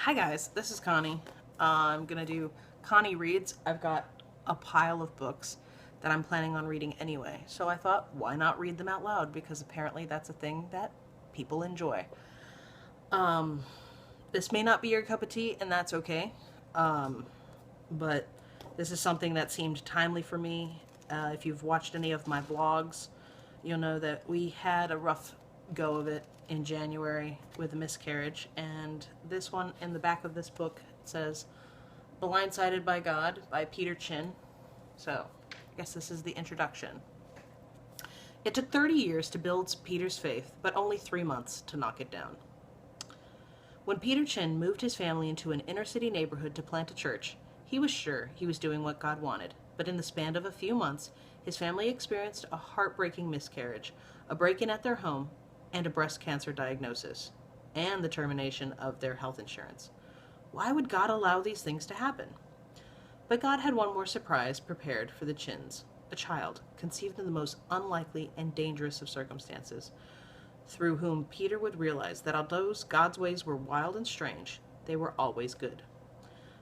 Hi guys, this is Connie. I'm gonna do Connie Reads. I've got a pile of books that I'm planning on reading anyway, so I thought, why not read them out loud? Because apparently that's a thing that people enjoy. Um, this may not be your cup of tea, and that's okay. Um, but this is something that seemed timely for me. If you've watched any of my vlogs, you'll know that we had a rough go of it in January with a miscarriage, and this one in the back of this book says Blindsided by God by Peter Chin. So I guess this is the introduction. It took 30 years to build Peter's faith, but only 3 months to knock it down. When Peter Chin moved his family into an inner city neighborhood to plant a church, he was sure he was doing what God wanted, but in the span of a few months, his family experienced a heartbreaking miscarriage, a break-in at their home, and a breast cancer diagnosis, and the termination of their health insurance. Why would God allow these things to happen? But God had one more surprise prepared for the Chins, a child conceived in the most unlikely and dangerous of circumstances, through whom Peter would realize that although God's ways were wild and strange, they were always good.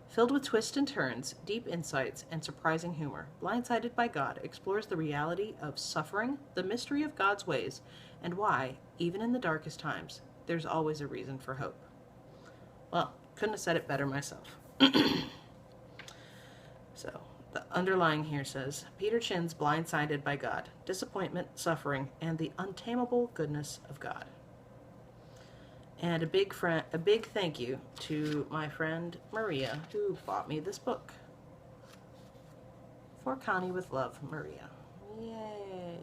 Filled with twists and turns, deep insights, and surprising humor, Blindsided by God explores the reality of suffering, the mystery of God's ways, and why, even in the darkest times, there's always a reason for hope. Well, couldn't have said it better myself. So, the underlying here says, Peter Chin's Blindsided by God, disappointment, suffering, and the untamable goodness of God. And a big thank you to my friend Maria, who bought me this book. For Connie with love, Maria. Yay.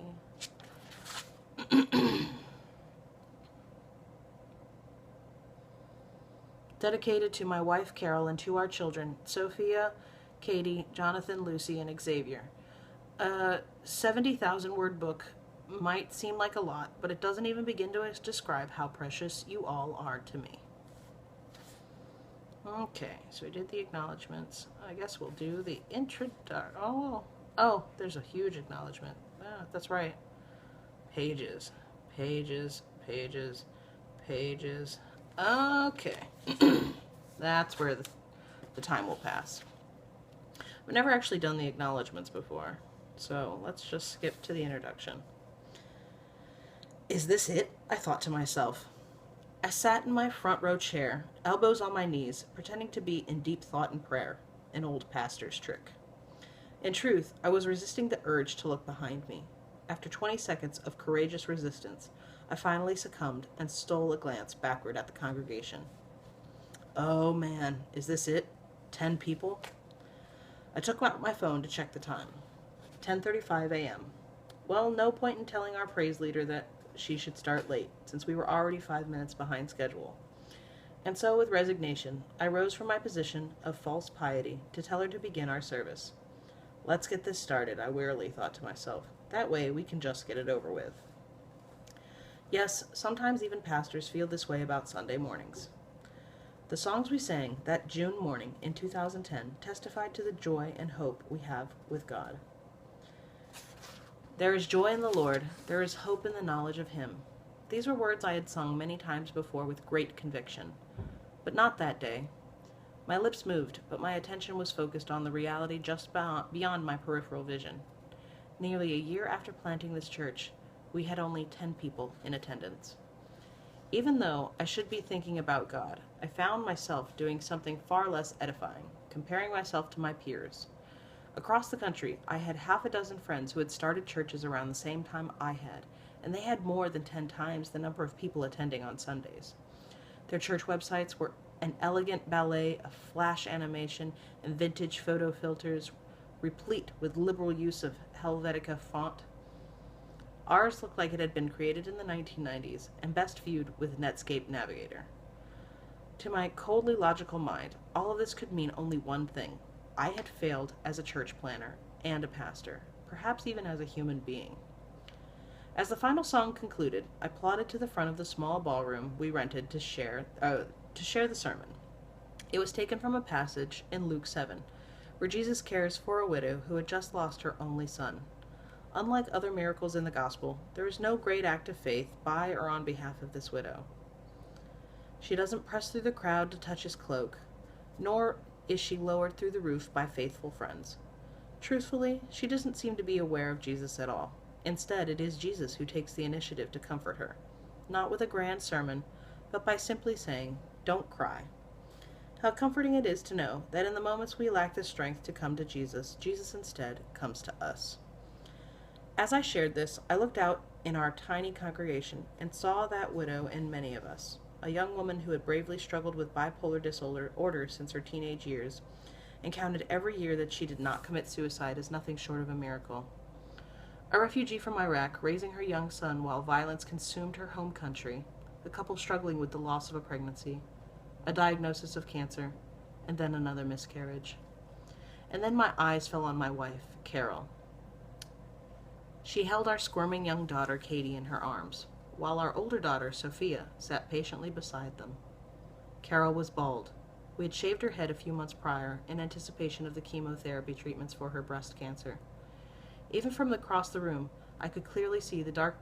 Dedicated to my wife Carol and to our children, Sophia, Katie, Jonathan, Lucy, and Xavier. A 70,000 word book might seem like a lot, but it doesn't even begin to describe how precious you all are to me. Okay, so we did the acknowledgments. I guess we'll do the introduction. Oh, there's a huge acknowledgement. Ah, that's right. Pages, pages, pages, pages. Okay. That's where the time will pass. I've never actually done the acknowledgments before, so let's just skip to the introduction. Is this it? I thought to myself. I sat in my front row chair, elbows on my knees, pretending to be in deep thought and prayer, an old pastor's trick. In truth, I was resisting the urge to look behind me. After 20 seconds of courageous resistance, I finally succumbed and stole a glance backward at the congregation. Oh man, is this it? 10 people? I took out my phone to check the time. 10:35 a.m. Well, no point in telling our praise leader that she should start late, since we were already 5 minutes behind schedule. And so, with resignation, I rose from my position of false piety to tell her to begin our service. Let's get this started, I wearily thought to myself. That way we can just get it over with. Yes, sometimes even pastors feel this way about Sunday mornings. The songs we sang that June morning in 2010 testified to the joy and hope we have with God. There is joy in the Lord, there is hope in the knowledge of Him. These were words I had sung many times before with great conviction. But not that day. My lips moved, but my attention was focused on the reality just beyond my peripheral vision. Nearly a year after planting this church, we had only 10 people in attendance. Even though I should be thinking about God, I found myself doing something far less edifying, comparing myself to my peers. Across the country, I had half a dozen friends who had started churches around the same time I had, and they had more than 10 times the number of people attending on Sundays. Their church websites were an elegant ballet of flash animation and vintage photo filters, replete with liberal use of Helvetica font. Ours looked like it had been created in the 1990s and best viewed with Netscape Navigator. To my coldly logical mind, all of this could mean only one thing. I had failed as a church planner and a pastor, perhaps even as a human being. As the final song concluded, I plodded to the front of the small ballroom we rented to share the sermon. It was taken from a passage in Luke 7, where Jesus cares for a widow who had just lost her only son. Unlike other miracles in the gospel, there is no great act of faith by or on behalf of this widow. She doesn't press through the crowd to touch his cloak, nor is she lowered through the roof by faithful friends. Truthfully, she doesn't seem to be aware of Jesus at all. Instead, it is Jesus who takes the initiative to comfort her, not with a grand sermon, but by simply saying, "Don't cry." How comforting it is to know that in the moments we lack the strength to come to Jesus, Jesus instead comes to us. As I shared this, I looked out in our tiny congregation and saw that widow in many of us, a young woman who had bravely struggled with bipolar disorder since her teenage years, and counted every year that she did not commit suicide as nothing short of a miracle. A refugee from Iraq, raising her young son while violence consumed her home country, a couple struggling with the loss of a pregnancy, a diagnosis of cancer, and then another miscarriage. And then my eyes fell on my wife, Carol. She held our squirming young daughter, Katie, in her arms, while our older daughter, Sophia, sat patiently beside them. Carol was bald. We had shaved her head a few months prior in anticipation of the chemotherapy treatments for her breast cancer. Even from across the room, I could clearly see the dark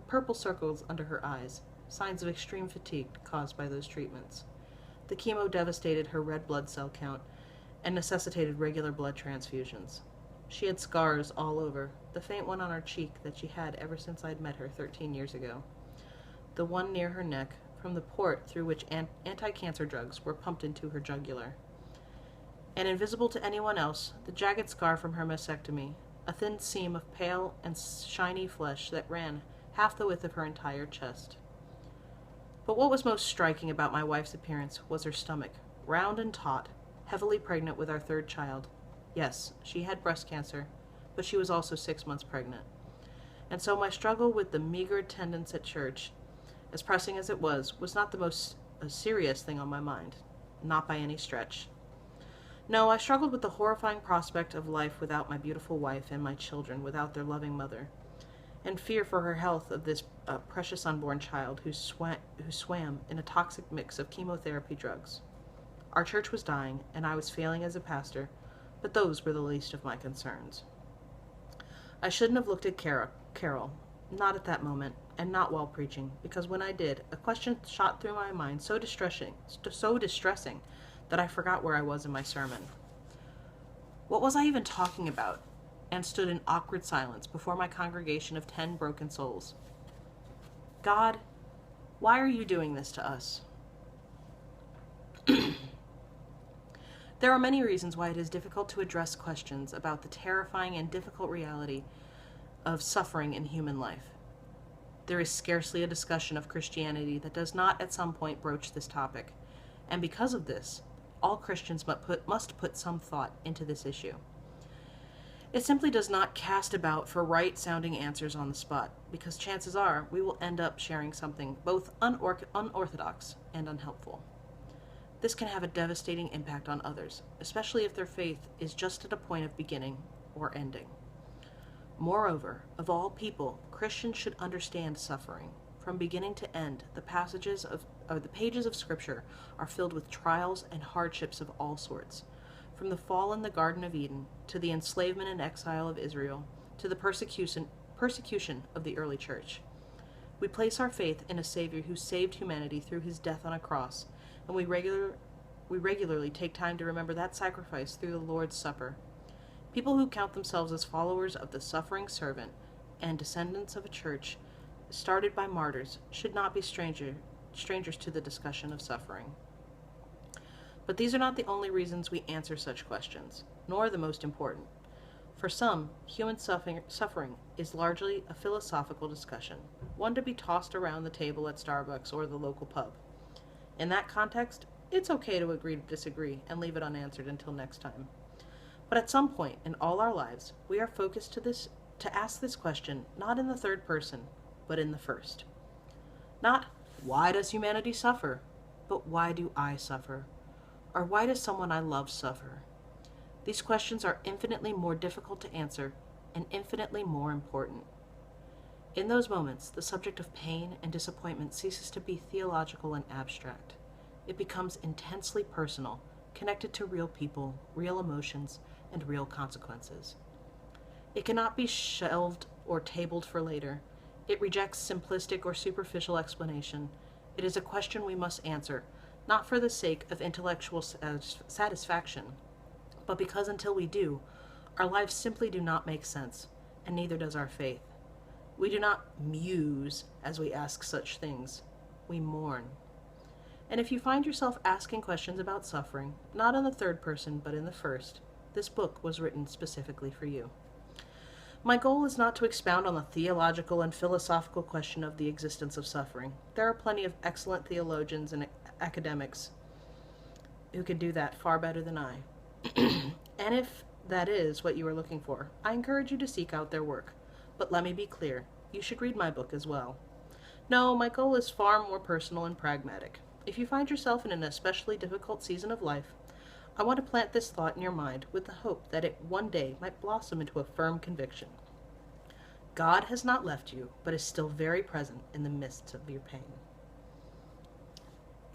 purple circles under her eyes, signs of extreme fatigue caused by those treatments. The chemo devastated her red blood cell count and necessitated regular blood transfusions. She had scars all over, the faint one on her cheek that she had ever since I'd met her 13 years ago, the one near her neck from the port through which anti-cancer drugs were pumped into her jugular, and invisible to anyone else, the jagged scar from her mastectomy, a thin seam of pale and shiny flesh that ran half the width of her entire chest. But what was most striking about my wife's appearance was her stomach, round and taut, heavily pregnant with our third child. Yes, she had breast cancer, but she was also 6 months pregnant. And so my struggle with the meager attendance at church, as pressing as it was not the most serious thing on my mind. Not by any stretch. No, I struggled with the horrifying prospect of life without my beautiful wife and my children without their loving mother, and fear for her health of this precious unborn child who swam in a toxic mix of chemotherapy drugs. Our church was dying, and I was failing as a pastor, but those were the least of my concerns. I shouldn't have looked at Carol, not at that moment, and not while preaching, because when I did, a question shot through my mind so distressing that I forgot where I was in my sermon. What was I even talking about? And stood in awkward silence before my congregation of 10 broken souls. God, why are you doing this to us? There are many reasons why it is difficult to address questions about the terrifying and difficult reality of suffering in human life. There is scarcely a discussion of Christianity that does not at some point broach this topic, and because of this, all Christians must put some thought into this issue. It simply does not cast about for right-sounding answers on the spot, because chances are we will end up sharing something both unorthodox and unhelpful. This can have a devastating impact on others, especially if their faith is just at a point of beginning or ending. Moreover, of all people, Christians should understand suffering. From beginning to end, the pages of Scripture are filled with trials and hardships of all sorts. From the fall in the Garden of Eden, to the enslavement and exile of Israel, to the persecution of the early church. We place our faith in a Savior who saved humanity through his death on a cross, and we regularly take time to remember that sacrifice through the Lord's Supper. People who count themselves as followers of the suffering servant and descendants of a church started by martyrs should not be strangers to the discussion of suffering. But these are not the only reasons we answer such questions, nor the most important. For some, human suffering is largely a philosophical discussion, one to be tossed around the table at Starbucks or the local pub. In that context, it's okay to agree to disagree and leave it unanswered until next time. But at some point in all our lives, we are focused to ask this question not in the third person, but in the first. Not, why does humanity suffer? But why do I suffer? Or why does someone I love suffer? These questions are infinitely more difficult to answer and infinitely more important. In those moments, the subject of pain and disappointment ceases to be theological and abstract. It becomes intensely personal, connected to real people, real emotions, and real consequences. It cannot be shelved or tabled for later. It rejects simplistic or superficial explanation. It is a question we must answer, not for the sake of intellectual satisfaction, but because until we do, our lives simply do not make sense, and neither does our faith. We do not muse as we ask such things. We mourn. And if you find yourself asking questions about suffering, not in the third person, but in the first, this book was written specifically for you. My goal is not to expound on the theological and philosophical question of the existence of suffering. There are plenty of excellent theologians and academics who can do that far better than I. And if that is what you are looking for, I encourage you to seek out their work. But let me be clear, you should read my book as well. No, my goal is far more personal and pragmatic. If you find yourself in an especially difficult season of life, I want to plant this thought in your mind with the hope that it one day might blossom into a firm conviction. God has not left you, but is still very present in the midst of your pain.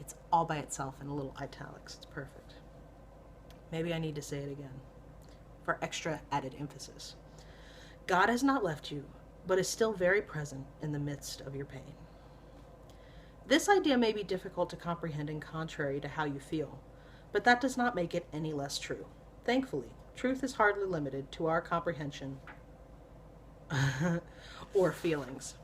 It's all by itself in a little italics. It's perfect. Maybe I need to say it again for extra added emphasis. God has not left you, but is still very present in the midst of your pain. This idea may be difficult to comprehend and contrary to how you feel, but that does not make it any less true. Thankfully, truth is hardly limited to our comprehension or feelings.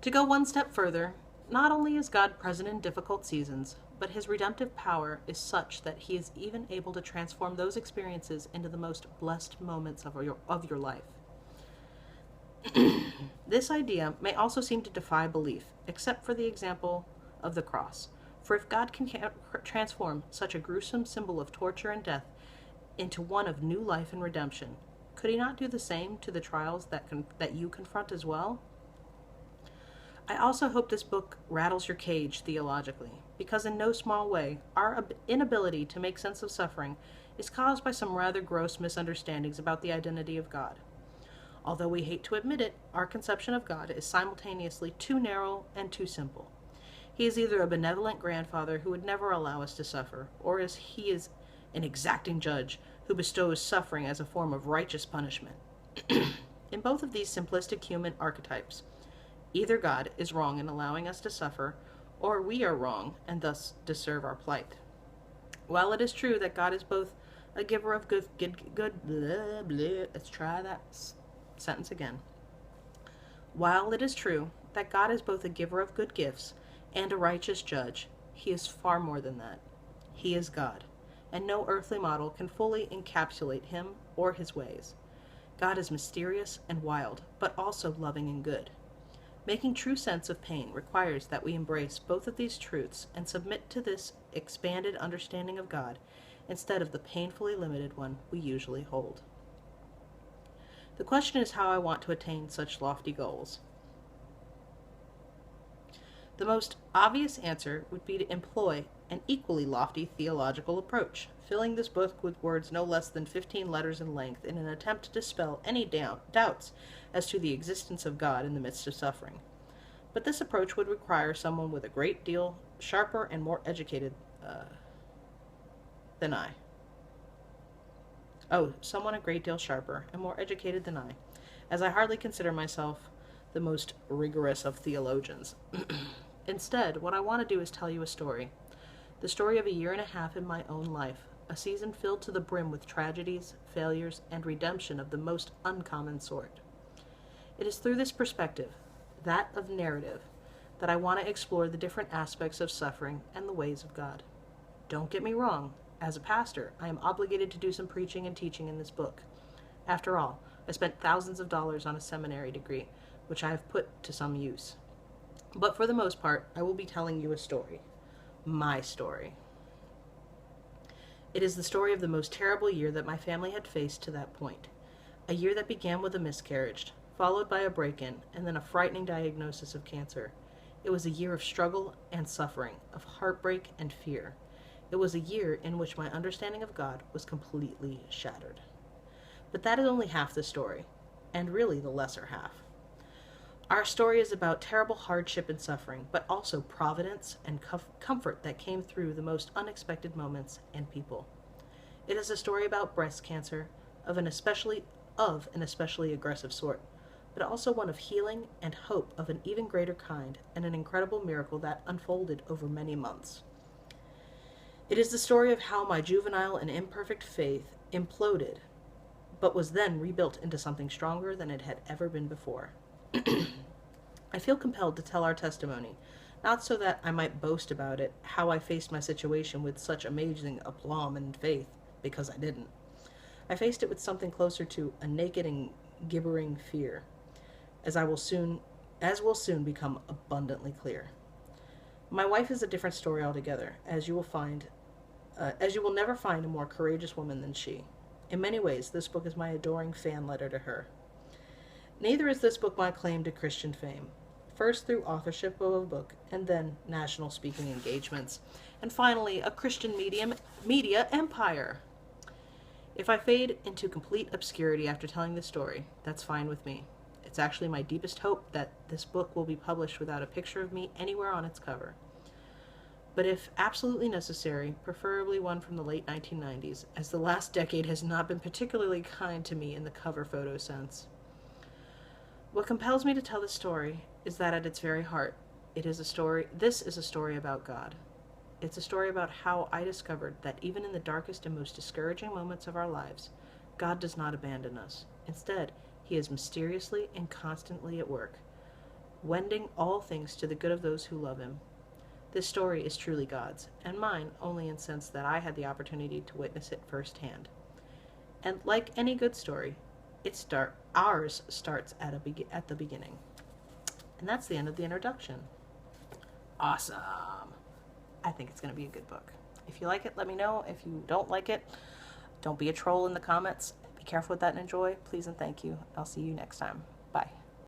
To go one step further, not only is God present in difficult seasons, but his redemptive power is such that he is even able to transform those experiences into the most blessed moments of your life. This idea may also seem to defy belief, except for the example of the cross. For if God can transform such a gruesome symbol of torture and death into one of new life and redemption, could he not do the same to the trials that you confront as well? I also hope this book rattles your cage theologically, because in no small way, our inability to make sense of suffering is caused by some rather gross misunderstandings about the identity of God. Although we hate to admit it, our conception of God is simultaneously too narrow and too simple. He is either a benevolent grandfather who would never allow us to suffer, or he is an exacting judge who bestows suffering as a form of righteous punishment. In both of these simplistic human archetypes, either God is wrong in allowing us to suffer, or we are wrong and thus deserve our plight. While it is true that God is both a giver of good blah, blah, let's try that sentence again. While it is true that God is both a giver of good gifts and a righteous judge, he is far more than that. He is God, and no earthly model can fully encapsulate him or his ways. God is mysterious and wild, but also loving and good. Making true sense of pain requires that we embrace both of these truths and submit to this expanded understanding of God instead of the painfully limited one we usually hold. The question is how I want to attain such lofty goals. The most obvious answer would be to employ an equally lofty theological approach, filling this book with words no less than 15 letters in length in an attempt to dispel any doubts as to the existence of God in the midst of suffering. But this approach would require someone with a great deal sharper and more educated than I. Someone a great deal sharper and more educated than I, as I hardly consider myself the most rigorous of theologians. Instead, what I want to do is tell you a story. The story of a year and a half in my own life, a season filled to the brim with tragedies, failures, and redemption of the most uncommon sort. It is through this perspective, that of narrative, that I want to explore the different aspects of suffering and the ways of God. Don't get me wrong. As a pastor, I am obligated to do some preaching and teaching in this book. After all, I spent thousands of dollars on a seminary degree, which I have put to some use. But for the most part, I will be telling you a story. My story. It is the story of the most terrible year that my family had faced to that point. A year that began with a miscarriage, followed by a break-in, and then a frightening diagnosis of cancer. It was a year of struggle and suffering, of heartbreak and fear. It was a year in which my understanding of God was completely shattered. But that is only half the story, and really the lesser half. Our story is about terrible hardship and suffering, but also providence and comfort that came through the most unexpected moments and people. It is a story about breast cancer of an especially aggressive sort, but also one of healing and hope of an even greater kind, and an incredible miracle that unfolded over many months. It is the story of how my juvenile and imperfect faith imploded, but was then rebuilt into something stronger than it had ever been before. I feel compelled to tell our testimony, not so that I might boast about it, how I faced my situation with such amazing aplomb and faith, because I didn't. I faced it with something closer to a naked and gibbering fear, as will soon become abundantly clear. My wife is a different story altogether, as you will never find a more courageous woman than she. In many ways, this book is my adoring fan letter to her. Neither is this book my claim to Christian fame. First through authorship of a book, and then national speaking engagements, and finally a Christian media empire. If I fade into complete obscurity after telling this story, that's fine with me. It's actually my deepest hope that this book will be published without a picture of me anywhere on its cover. But if absolutely necessary, preferably one from the late 1990s, as the last decade has not been particularly kind to me in the cover photo sense. What compels me to tell this story is that at its very heart, this is a story about God. It's a story about how I discovered that even in the darkest and most discouraging moments of our lives, God does not abandon us. Instead, He is mysteriously and constantly at work, wending all things to the good of those who love Him. This story is truly God's, and mine only in the sense that I had the opportunity to witness it firsthand. And like any good story, ours starts at the beginning. And that's the end of the introduction. Awesome. I think it's going to be a good book. If you like it, let me know. If you don't like it, don't be a troll in the comments. Be careful with that and enjoy. Please and thank you. I'll see you next time. Bye.